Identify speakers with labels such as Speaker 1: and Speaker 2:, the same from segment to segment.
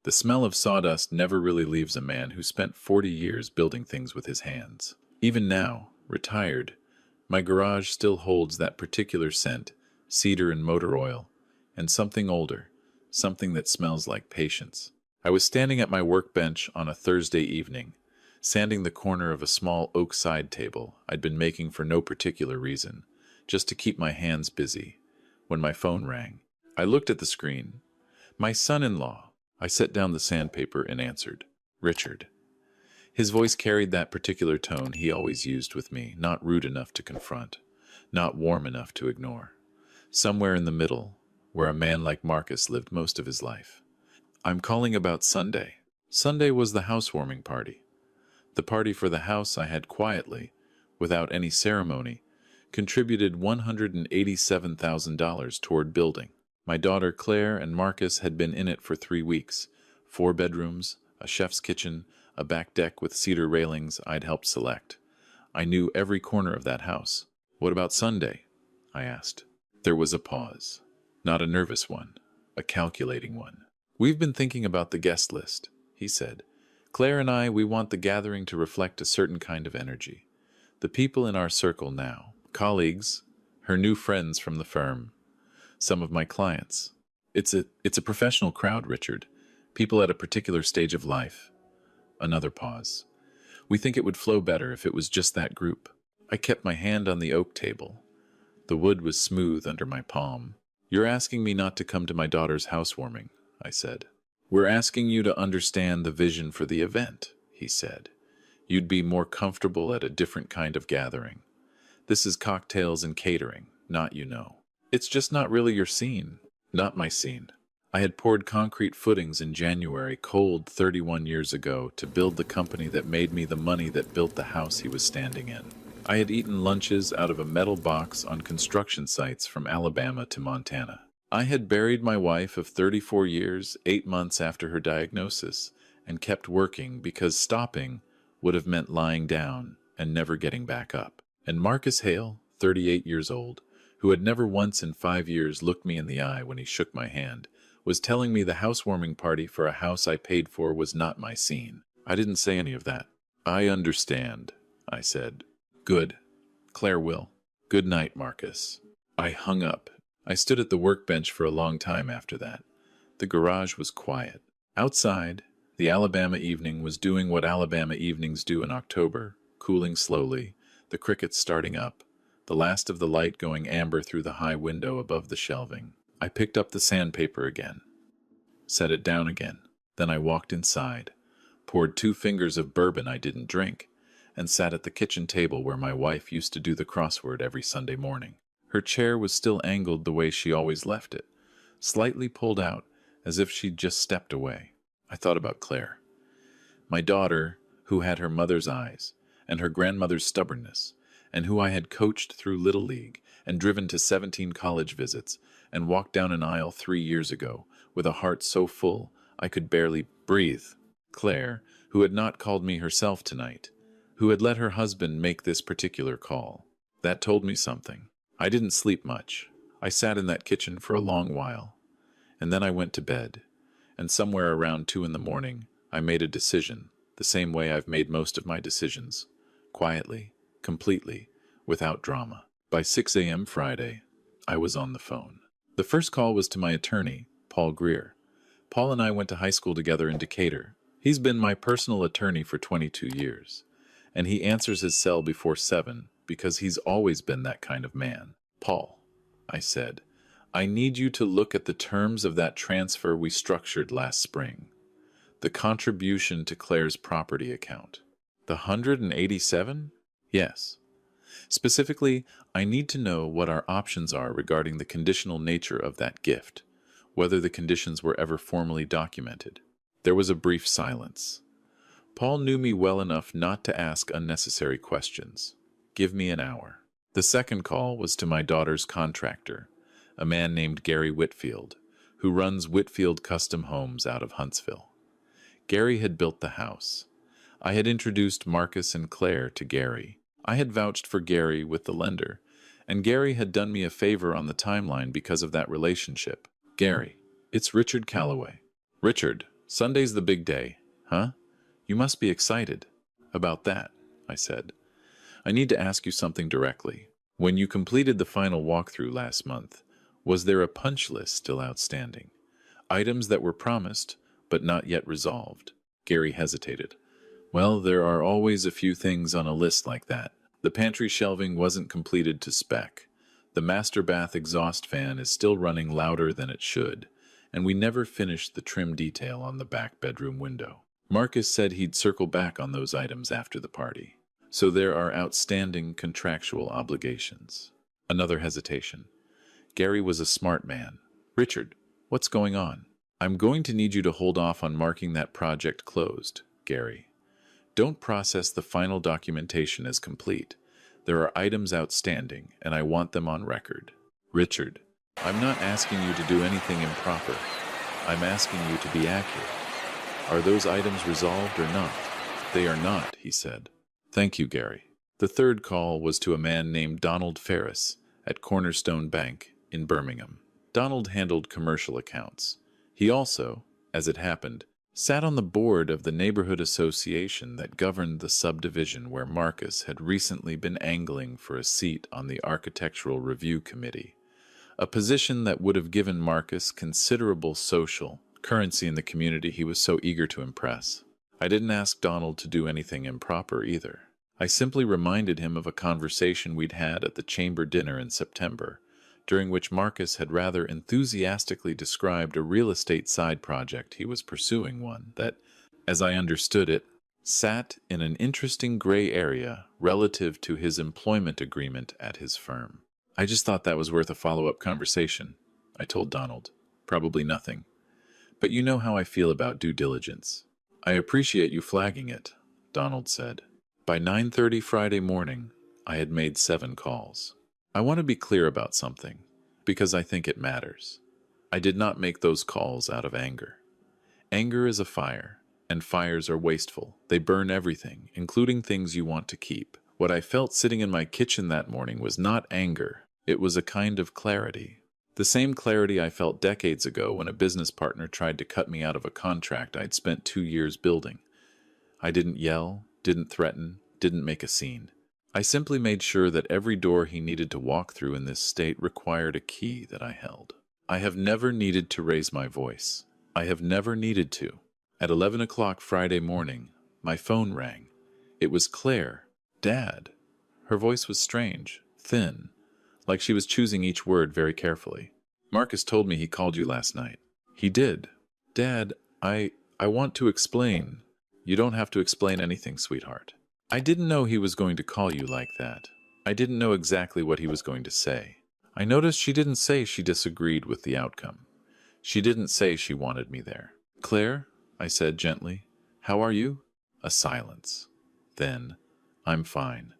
Speaker 1: The smell of sawdust never really leaves a man who spent 40 years building things with his hands. Even now, retired, my garage still holds that particular scent, cedar and motor oil, and something older, something that smells like patience. I was standing at my workbench on a Thursday evening, sanding the corner of a small oak side table I'd been making for no particular reason, just to keep my hands busy, when my phone rang. I looked at the screen. My son-in-law. I set down the sandpaper and answered. Richard. His voice carried that particular tone he always used with me, not rude enough to confront, not warm enough to ignore. Somewhere in the middle, where a man like Marcus lived most of his life. I'm calling about Sunday. Sunday was the housewarming party. The party for the house I had quietly, without any ceremony, contributed $187,000 toward building. My daughter Claire and Marcus had been in it for 3 weeks. 4 bedrooms, a chef's kitchen, a back deck with cedar railings I'd helped select. I knew every corner of that house. What about Sunday? I asked. There was a pause. Not a nervous one, a calculating one. We've been thinking about the guest list, he said. Claire and I, we want the gathering to reflect a certain kind of energy. The people in our circle now, colleagues, her new friends from the firm, some of my clients. It's a professional crowd, Richard. People at a particular stage of life. Another pause. We think it would flow better if it was just that group. I kept my hand on the oak table. The wood was smooth under my palm. You're asking me not to come to my daughter's housewarming, I said. We're asking you to understand the vision for the event, he said. You'd be more comfortable at a different kind of gathering. This is cocktails and catering, not you know. It's just not really your scene. Not my scene. I had poured concrete footings in January, cold 31 years ago, to build the company that made me the money that built the house he was standing in. I had eaten lunches out of a metal box on construction sites from Alabama to Montana. I had buried my wife of 34 years, 8 months after her diagnosis, and kept working because stopping would have meant lying down and never getting back up. And Marcus Hale, 38 years old, who had never once in 5 years looked me in the eye when he shook my hand, was telling me the housewarming party for a house I paid for was not my scene. I didn't say any of that. I understand, I said. Good. Claire will. Good night, Marcus. I hung up. I stood at the workbench for a long time after that. The garage was quiet. Outside, the Alabama evening was doing what Alabama evenings do in October, cooling slowly, the crickets starting up, the last of the light going amber through the high window above the shelving. I picked up the sandpaper again, set it down again. Then I walked inside, poured 2 fingers of bourbon I didn't drink, and sat at the kitchen table where my wife used to do the crossword every Sunday morning. Her chair was still angled the way she always left it, slightly pulled out as if she'd just stepped away. I thought about Claire, my daughter who had her mother's eyes and her grandmother's stubbornness, and who I had coached through Little League and driven to 17 college visits and walked down an aisle 3 years ago with a heart so full I could barely breathe. Claire, who had not called me herself tonight, who had let her husband make this particular call. That told me something. I didn't sleep much. I sat in that kitchen for a long while, and then I went to bed, and somewhere around 2 in the morning I made a decision, the same way I've made most of my decisions, quietly, completely, without drama. By 6 a.m. Friday, I was on the phone. The first call was to my attorney, Paul Greer. Paul and I went to high school together in Decatur. He's been my personal attorney for 22 years, and he answers his cell before 7 because he's always been that kind of man. Paul, I said, I need you to look at the terms of that transfer we structured last spring. The contribution to Claire's property account. The 187? Yes. Specifically, I need to know what our options are regarding the conditional nature of that gift, whether the conditions were ever formally documented. There was a brief silence. Paul knew me well enough not to ask unnecessary questions. Give me an hour. The second call was to my daughter's contractor, a man named Gary Whitfield, who runs Whitfield Custom Homes out of Huntsville. Gary had built the house. I had introduced Marcus and Claire to Gary. I had vouched for Gary with the lender, and Gary had done me a favor on the timeline because of that relationship. Gary, it's Richard Calloway. Richard, Sunday's the big day, huh? You must be excited. About that, I said. I need to ask you something directly. When you completed the final walkthrough last month, was there a punch list still outstanding? Items that were promised, but not yet resolved? Gary hesitated. Well, there are always a few things on a list like that. The pantry shelving wasn't completed to spec. The master bath exhaust fan is still running louder than it should, and we never finished the trim detail on the back bedroom window. Marcus said he'd circle back on those items after the party. So there are outstanding contractual obligations. Another hesitation. Gary was a smart man. Richard, what's going on? I'm going to need you to hold off on marking that project closed, Gary. Don't process the final documentation as complete. There are items outstanding, and I want them on record. Richard, I'm not asking you to do anything improper. I'm asking you to be accurate. Are those items resolved or not? They are not, he said. Thank you, Gary. The third call was to a man named Donald Ferris at Cornerstone Bank in Birmingham. Donald handled commercial accounts. He also, as it happened, sat on the board of the neighborhood association that governed the subdivision where Marcus had recently been angling for a seat on the Architectural Review Committee, a position that would have given Marcus considerable social currency in the community he was so eager to impress. I didn't ask Donald to do anything improper either. I simply reminded him of a conversation we'd had at the chamber dinner in September, during which Marcus had rather enthusiastically described a real estate side project he was pursuing, one that, as I understood it, sat in an interesting gray area relative to his employment agreement at his firm. I just thought that was worth a follow-up conversation, I told Donald. Probably nothing. But you know how I feel about due diligence. I appreciate you flagging it, Donald said. By 9:30 Friday morning, I had made 7 calls. I want to be clear about something, because I think it matters. I did not make those calls out of anger. Anger is a fire, and fires are wasteful. They burn everything, including things you want to keep. What I felt sitting in my kitchen that morning was not anger. It was a kind of clarity. The same clarity I felt decades ago when a business partner tried to cut me out of a contract I'd spent 2 years building. I didn't yell, didn't threaten, didn't make a scene. I simply made sure that every door he needed to walk through in this state required a key that I held. I have never needed to raise my voice. I have never needed to. At 11 o'clock Friday morning, my phone rang. It was Claire. Dad. Her voice was strange, thin, like she was choosing each word very carefully. Marcus told me he called you last night. He did. Dad, I want to explain. You don't have to explain anything, sweetheart. I didn't know he was going to call you like that. I didn't know exactly what he was going to say. I noticed she didn't say she disagreed with the outcome. She didn't say she wanted me there. Claire, I said gently, how are you? A silence. Then, I'm fine.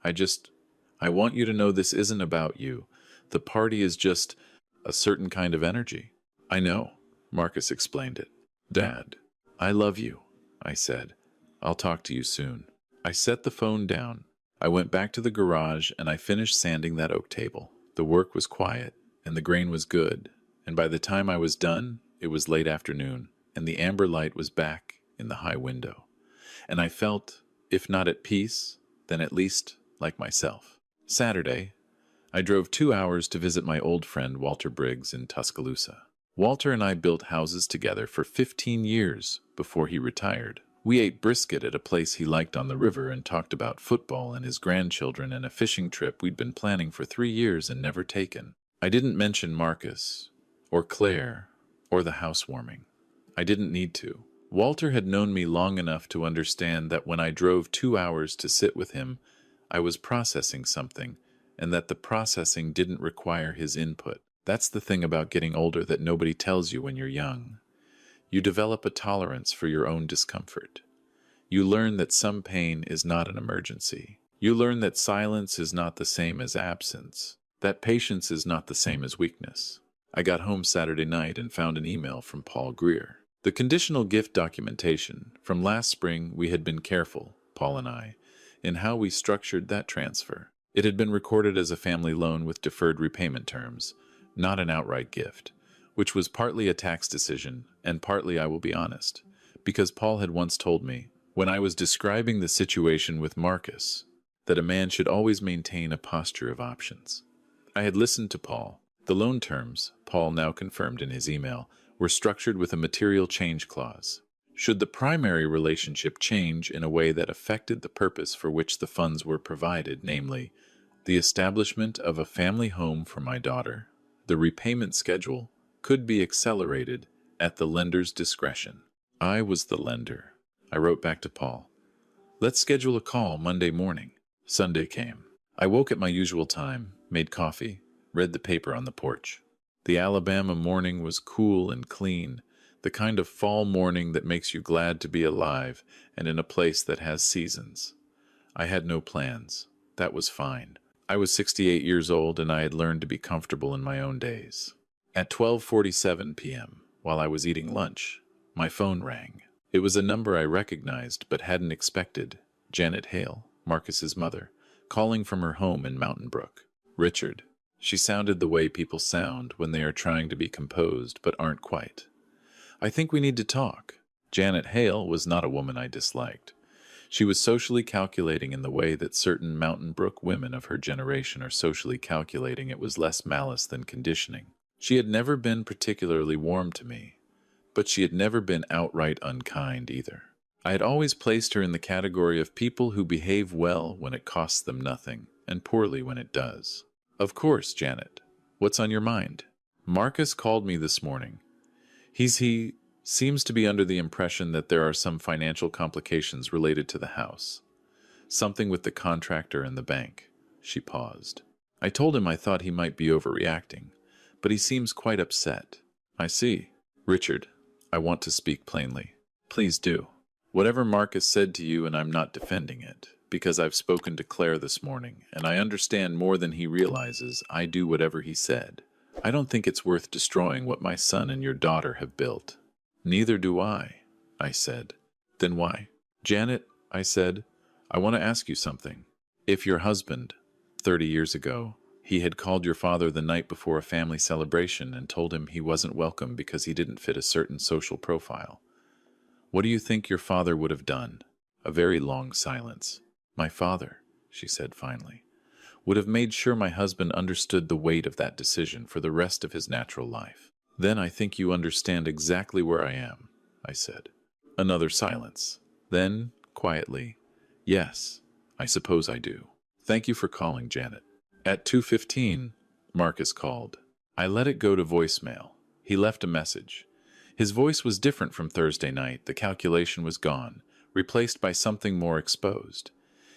Speaker 1: I want you to know this isn't about you. The party is just a certain kind of energy. I know, Marcus explained it. Dad, I love you, I said. I'll talk to you soon. I set the phone down. I went back to the garage and I finished sanding that oak table. The work was quiet and the grain was good, and by the time I was done, it was late afternoon and the amber light was back in the high window. And I felt, if not at peace, then at least like myself. Saturday, I drove 2 hours to visit my old friend Walter Briggs in Tuscaloosa. Walter and I built houses together for 15 years before he retired. We ate brisket at a place he liked on the river and talked about football and his grandchildren and a fishing trip we'd been planning for 3 years and never taken. I didn't mention Marcus, or Claire, or the housewarming. I didn't need to. Walter had known me long enough to understand that when I drove 2 hours to sit with him, I was processing something, and that the processing didn't require his input. That's the thing about getting older that nobody tells you when you're young. You develop a tolerance for your own discomfort. You learn that some pain is not an emergency. You learn that silence is not the same as absence, that patience is not the same as weakness. I got home Saturday night and found an email from Paul Greer. The conditional gift documentation. From last spring, we had been careful, Paul and I, in how we structured that transfer. It had been recorded as a family loan with deferred repayment terms, not an outright gift. which was partly a tax decision and partly, I will be honest, because Paul had once told me, when I was describing the situation with Marcus, that a man should always maintain a posture of options. I had listened to Paul. The loan terms, Paul now confirmed in his email, were structured with a material change clause. Should the primary relationship change in a way that affected the purpose for which the funds were provided, namely, the establishment of a family home for my daughter, the repayment schedule could be accelerated at the lender's discretion. I was the lender. I wrote back to Paul, "Let's schedule a call Monday morning." Sunday came. I woke at my usual time, made coffee, read the paper on the porch. The Alabama morning was cool and clean, the kind of fall morning that makes you glad to be alive and in a place that has seasons. I had no plans. That was fine. I was 68 years old and I had learned to be comfortable in my own days. At 12:47 p.m., while I was eating lunch, my phone rang. It was a number I recognized but hadn't expected. Janet Hale, Marcus's mother, calling from her home in Mountain Brook. "Richard." She sounded the way people sound when they are trying to be composed but aren't quite. "I think we need to talk." Janet Hale was not a woman I disliked. She was socially calculating in the way that certain Mountain Brook women of her generation are socially calculating. It was less malice than conditioning. She had never been particularly warm to me, but she had never been outright unkind either. I had always placed her in the category of people who behave well when it costs them nothing, and poorly when it does. "Of course, Janet. What's on your mind?" "Marcus called me this morning. He seems to be under the impression that there are some financial complications related to the house. Something with the contractor and the bank." She paused. "I told him I thought he might be overreacting, but he seems quite upset." "I see." "Richard, I want to speak plainly." "Please do." "Whatever Marcus said to you, and I'm not defending it, because I've spoken to Claire this morning, and I understand more than he realizes. I do whatever he said. I don't think it's worth destroying what my son and your daughter have built." "Neither do I," said. "Then why?" "Janet," I said, "I want to ask you something. If your husband, 30 years ago, he had called your father the night before a family celebration and told him he wasn't welcome because he didn't fit a certain social profile, what do you think your father would have done?" A very long silence. "My father," she said finally, "would have made sure my husband understood the weight of that decision for the rest of his natural life." "Then I think you understand exactly where I am," I said. Another silence. Then, quietly, "Yes, I suppose I do. Thank you for calling, Janet." At 2:15, Marcus called. I let it go to voicemail. He left a message. His voice was different from Thursday night. The calculation was gone, replaced by something more exposed.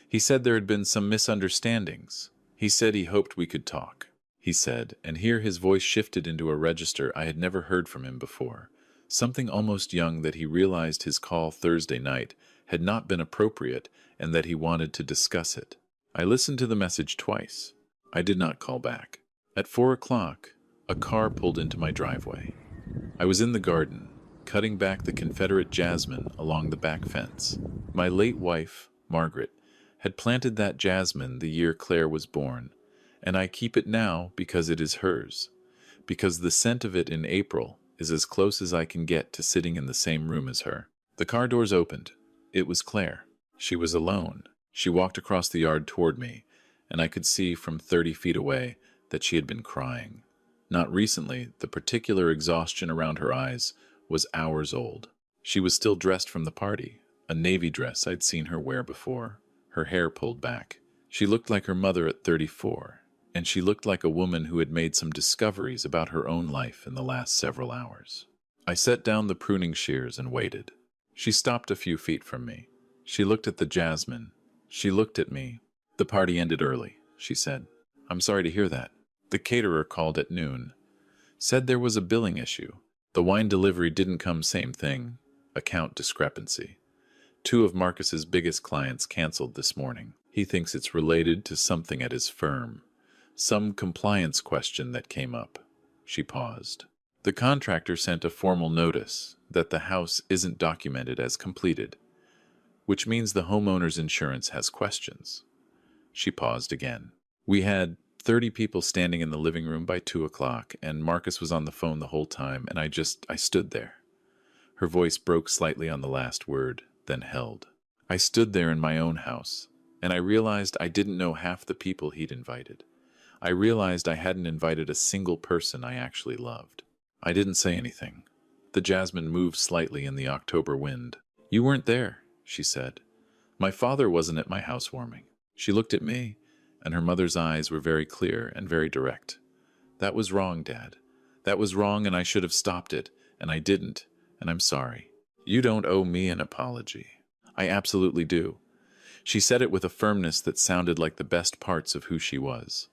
Speaker 1: He said there had been some misunderstandings. He said he hoped we could talk. He said, and here his voice shifted into a register I had never heard from him before, something almost young, that he realized his call Thursday night had not been appropriate and that he wanted to discuss it. I listened to the message twice. I did not call back. At 4 o'clock, a car pulled into my driveway. I was in the garden, cutting back the Confederate jasmine along the back fence. My late wife, Margaret, had planted that jasmine the year Claire was born, and I keep it now because it is hers, because the scent of it in April is as close as I can get to sitting in the same room as her. The car doors opened. It was Claire. She was alone. She walked across the yard toward me, and I could see from 30 feet away that she had been crying. Not recently, the particular exhaustion around her eyes was hours old. She was still dressed from the party, a navy dress I'd seen her wear before, her hair pulled back. She looked like her mother at 34, and she looked like a woman who had made some discoveries about her own life in the last several hours. I set down the pruning shears and waited. She stopped a few feet from me. She looked at the jasmine. She looked at me. "The party ended early," she said. "I'm sorry to hear that." "The caterer called at noon. Said there was a billing issue. The wine delivery didn't come, same thing. Account discrepancy. 2 of Marcus's biggest clients canceled this morning. He thinks it's related to something at his firm. Some compliance question that came up." She paused. "The contractor sent a formal notice that the house isn't documented as completed, which means the homeowner's insurance has questions." She paused again. "We had 30 people standing in the living room by 2 o'clock, and Marcus was on the phone the whole time, and I stood there. Her voice broke slightly on the last word, then held. I stood there in my own house, and I realized I didn't know half the people he'd invited. I realized I hadn't invited a single person I actually loved. I didn't say anything. The jasmine moved slightly in the October wind. "You weren't there," she said. "My father wasn't at my housewarming." She looked at me, and her mother's eyes were very clear and very direct. "That was wrong, Dad. That was wrong, and I should have stopped it, and I didn't, and I'm sorry. You don't owe me an apology." "I absolutely do." She said it with a firmness that sounded like the best parts of who she was.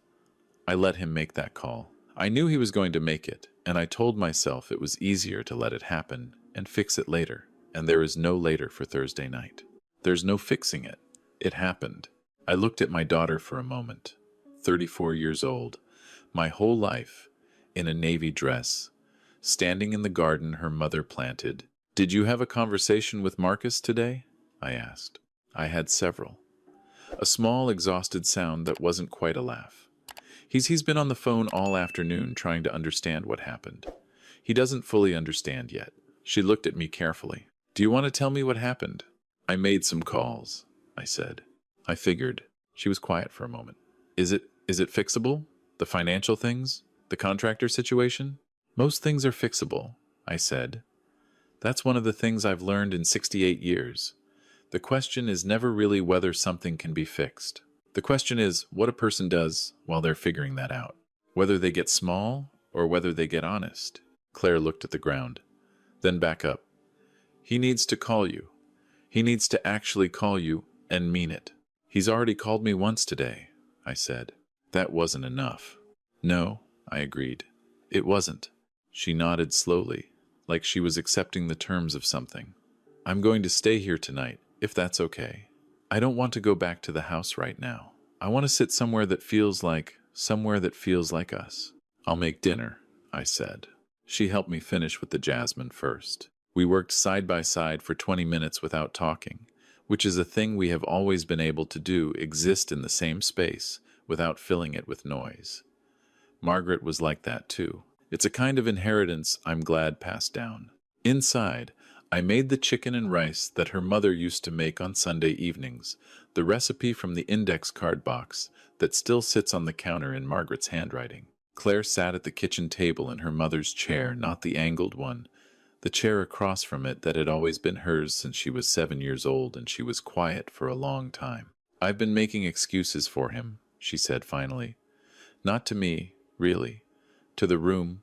Speaker 1: I let him make that call. I knew he was going to make it, and I told myself it was easier to let it happen and fix it later, and there is no later for Thursday night. There's no fixing it. It happened. I looked at my daughter for a moment, 34 years old, my whole life, in a navy dress, standing in the garden her mother planted. "Did you have a conversation with Marcus today?" I asked. I had several. A small, exhausted sound that wasn't quite a laugh. He's been on the phone all afternoon trying to understand what happened. He doesn't fully understand yet. She looked at me carefully. "Do you want to tell me what happened?" "I made some calls," I said. I figured. She was quiet for a moment. Is it fixable? The financial things? The contractor situation?" "Most things are fixable," I said. "That's one of the things I've learned in 68 years. The question is never really whether something can be fixed. The question is what a person does while they're figuring that out. Whether they get small or whether they get honest." Claire looked at the ground, then back up. "He needs to call you. He needs to actually call you and mean it." "He's already called me once today," I said. "That wasn't enough." "No," I agreed. "It wasn't." She nodded slowly, like she was accepting the terms of something. "I'm going to stay here tonight, if that's okay. I don't want to go back to the house right now. I want to sit somewhere that feels like us." "I'll make dinner," I said. She helped me finish with the jasmine first. We worked side by side for 20 minutes without talking, which is a thing we have always been able to do, exist in the same space without filling it with noise. Margaret was like that too. It's a kind of inheritance I'm glad passed down. Inside, I made the chicken and rice that her mother used to make on Sunday evenings, the recipe from the index card box that still sits on the counter in Margaret's handwriting. Claire sat at the kitchen table in her mother's chair, not the angled one, the chair across from it that had always been hers since she was 7 years old, and she was quiet for a long time. "I've been making excuses for him," she said finally. "Not to me, really. To the room,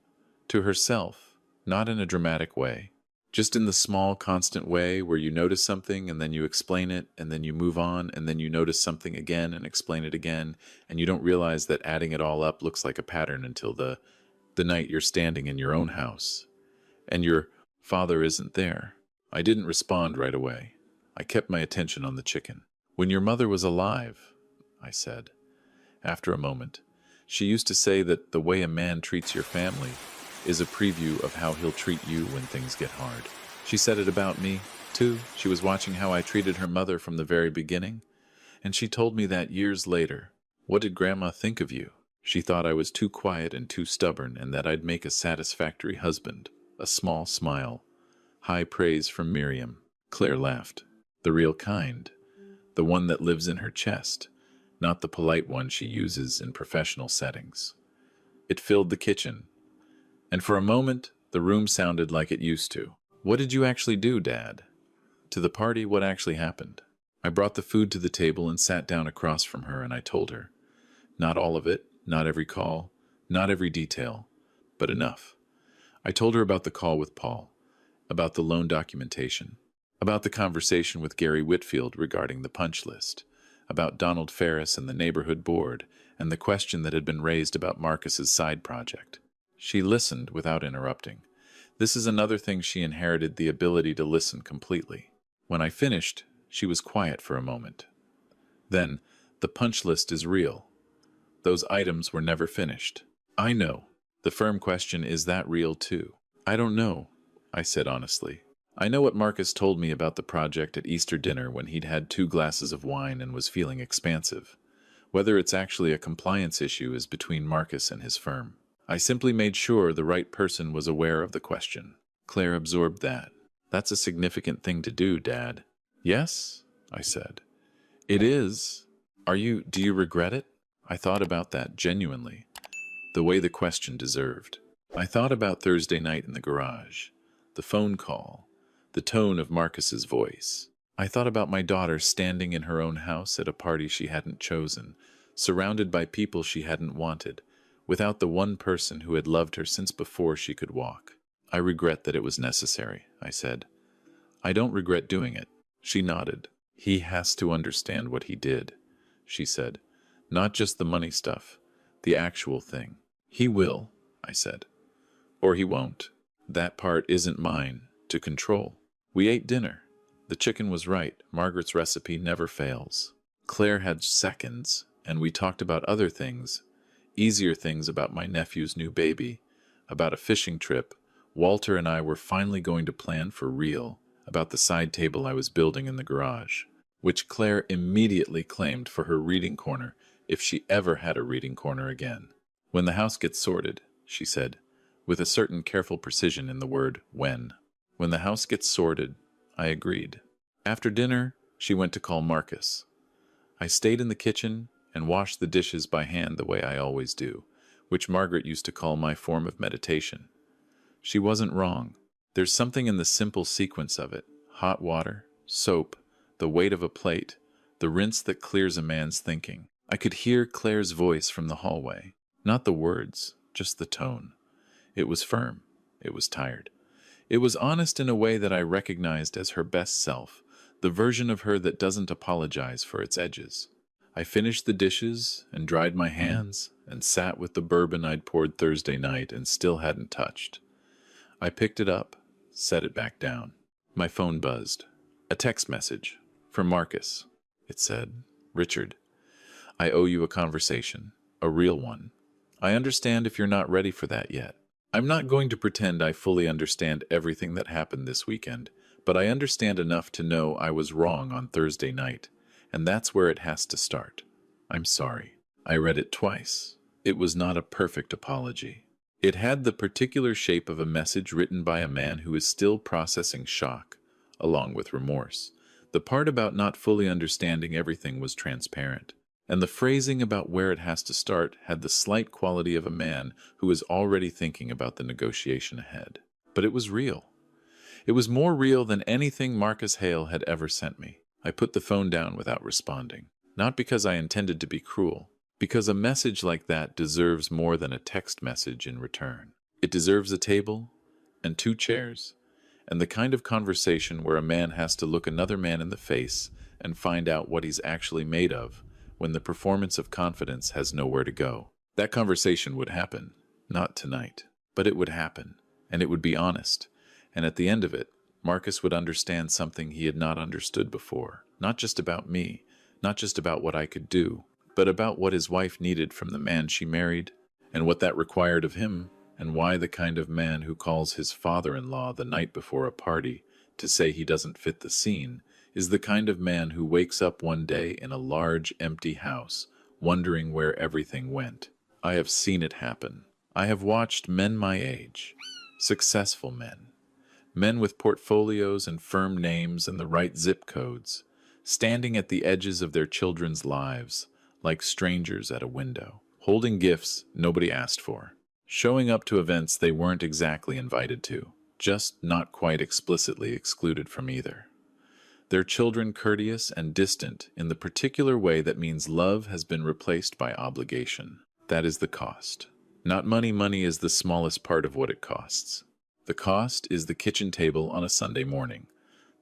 Speaker 1: to herself, not in a dramatic way. Just in the small, constant way where you notice something and then you explain it and then you move on and then you notice something again and explain it again, and you don't realize that adding it all up looks like a pattern until the night you're standing in your own house and your father isn't there." I didn't respond right away. I kept my attention on the chicken. "When your mother was alive," I said. After a moment, "she used to say that the way a man treats your family is a preview of how he'll treat you when things get hard." She said it about me, too. She was watching how I treated her mother from the very beginning, and she told me that years later. "What did Grandma think of you?" "She thought I was too quiet and too stubborn, and that I'd make a satisfactory husband." A small smile. High praise from Miriam. Claire laughed. "The real kind. The one that lives in her chest, not the polite one she uses in professional settings." It filled the kitchen, and for a moment the room sounded like it used to. "What did you actually do, Dad?" "To the party, what actually happened?" I brought the food to the table and sat down across from her, and I told her. Not all of it, not every call, not every detail, but enough. I told her about the call with Paul, about the loan documentation, about the conversation with Gary Whitfield regarding the punch list, about Donald Ferris and the neighborhood board, and the question that had been raised about Marcus's side project. She listened without interrupting. This is another thing she inherited, the ability to listen completely. When I finished, she was quiet for a moment. Then, "The punch list is real. Those items were never finished." "I know." The firm question, "Is that real too?" "I don't know," I said honestly. "I know what Marcus told me about the project at Easter dinner when he'd had 2 glasses of wine and was feeling expansive. Whether it's actually a compliance issue is between Marcus and his firm. I simply made sure the right person was aware of the question. Claire absorbed that. That's a significant thing to do, Dad. Yes, I said. It is. Do you regret it? I thought about that genuinely, the way the question deserved. I thought about Thursday night in the garage, the phone call, the tone of Marcus's voice. I thought about my daughter standing in her own house at a party she hadn't chosen, surrounded by people she hadn't wanted, without the one person who had loved her since before she could walk. I regret that it was necessary, I said. I don't regret doing it. She nodded. He has to understand what he did, she said. Not just the money stuff, the actual thing. He will, I said. Or he won't. That part isn't mine to control. We ate dinner. The chicken was right. Margaret's recipe never fails. Claire had seconds, and we talked about other things, easier things about my nephew's new baby, about a fishing trip. Walter and I were finally going to plan for real, about the side table I was building in the garage, which Claire immediately claimed for her reading corner if she ever had a reading corner again. When the house gets sorted, she said, with a certain careful precision in the word when. When the house gets sorted, I agreed. After dinner, she went to call Marcus. I stayed in the kitchen and washed the dishes by hand the way I always do, which Margaret used to call my form of meditation. She wasn't wrong. There's something in the simple sequence of it. Hot water, soap, the weight of a plate, the rinse that clears a man's thinking. I could hear Claire's voice from the hallway. Not the words, just the tone. It was firm. It was tired. It was honest in a way that I recognized as her best self, the version of her that doesn't apologize for its edges. I finished the dishes and dried my hands and sat with the bourbon I'd poured Thursday night and still hadn't touched. I picked it up, set it back down. My phone buzzed. A text message. From Marcus. It said, Richard, I owe you a conversation. A real one. I understand if you're not ready for that yet. I'm not going to pretend I fully understand everything that happened this weekend, but I understand enough to know I was wrong on Thursday night, and that's where it has to start. I'm sorry. I read it twice. It was not a perfect apology. It had the particular shape of a message written by a man who is still processing shock, along with remorse. The part about not fully understanding everything was transparent, and the phrasing about where it has to start had the slight quality of a man who is already thinking about the negotiation ahead. But it was real. It was more real than anything Marcus Hale had ever sent me. I put the phone down without responding, not because I intended to be cruel, because a message like that deserves more than a text message in return. It deserves a table and 2 chairs, and the kind of conversation where a man has to look another man in the face and find out what he's actually made of when the performance of confidence has nowhere to go. That conversation would happen, not tonight, but it would happen, and it would be honest, and at the end of it, Marcus would understand something he had not understood before, not just about me, not just about what I could do, but about what his wife needed from the man she married, and what that required of him, and why the kind of man who calls his father-in-law the night before a party to say he doesn't fit the scene is the kind of man who wakes up one day in a large, empty house, wondering where everything went. I have seen it happen. I have watched men my age, successful men with portfolios and firm names and the right zip codes, standing at the edges of their children's lives, like strangers at a window, holding gifts nobody asked for, showing up to events they weren't exactly invited to, just not quite explicitly excluded from either. Their children courteous and distant in the particular way that means love has been replaced by obligation. That is the cost. Not money. Money is the smallest part of what it costs. The cost is the kitchen table on a Sunday morning.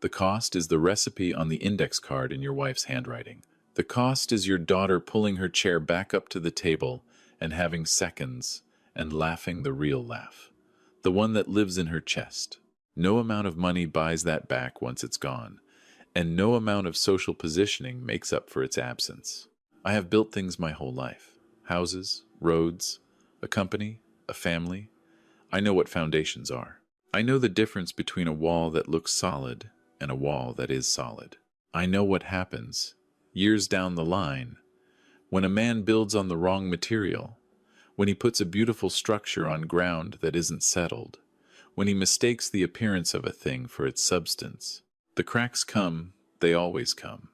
Speaker 1: The cost is the recipe on the index card in your wife's handwriting. The cost is your daughter pulling her chair back up to the table and having seconds and laughing the real laugh, the one that lives in her chest. No amount of money buys that back once it's gone, and no amount of social positioning makes up for its absence. I have built things my whole life. Houses, roads, a company, a family. I know what foundations are. I know the difference between a wall that looks solid and a wall that is solid. I know what happens, years down the line, When a man builds on the wrong material, when he puts a beautiful structure on ground that isn't settled, when he mistakes the appearance of a thing for its substance. The cracks come, they always come.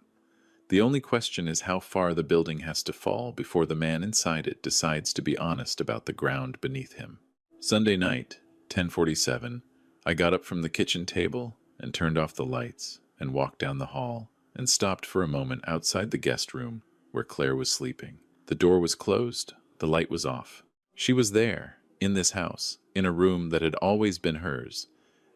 Speaker 1: The only question is how far the building has to fall before the man inside it decides to be honest about the ground beneath him. Sunday night, 10:47, I got up from the kitchen table and turned off the lights and walked down the hall and stopped for a moment outside the guest room where Claire was sleeping. The door was closed, the light was off. She was there, in this house, in a room that had always been hers,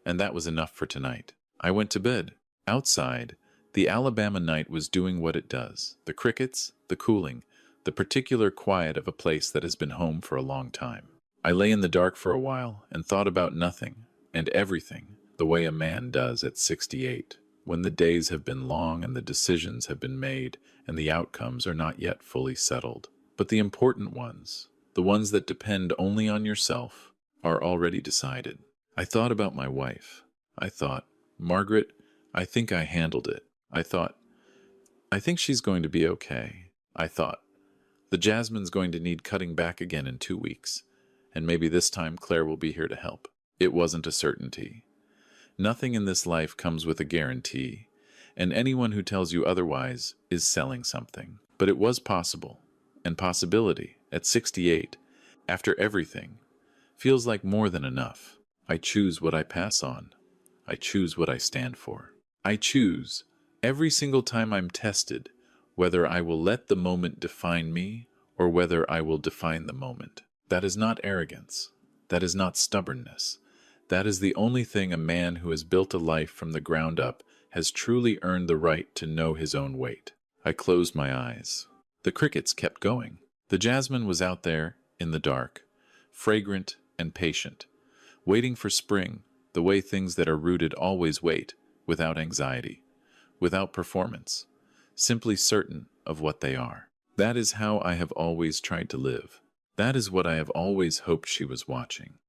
Speaker 1: and that was enough for tonight. I went to bed. Outside, the Alabama night was doing what it does. The crickets, the cooling, the particular quiet of a place that has been home for a long time. I lay in the dark for a while and thought about nothing and everything the way a man does at 68, when the days have been long and the decisions have been made and the outcomes are not yet fully settled. But the important ones, the ones that depend only on yourself, are already decided. I thought about my wife. I thought, Margaret, I think I handled it. I thought, I think she's going to be okay. I thought, the jasmine's going to need cutting back again in 2 weeks, and maybe this time Claire will be here to help. It wasn't a certainty. Nothing in this life comes with a guarantee, and anyone who tells you otherwise is selling something. But it was possible, and possibility, at 68, after everything, feels like more than enough. I choose what I pass on. I choose what I stand for. I choose, every single time I'm tested, whether I will let the moment define me or whether I will define the moment. That is not arrogance. That is not stubbornness. That is the only thing a man who has built a life from the ground up has truly earned the right to know his own weight. I closed my eyes. The crickets kept going. The jasmine was out there in the dark, fragrant and patient, waiting for spring, the way things that are rooted always wait, without anxiety, without performance, simply certain of what they are. That is how I have always tried to live. That is what I have always hoped she was watching.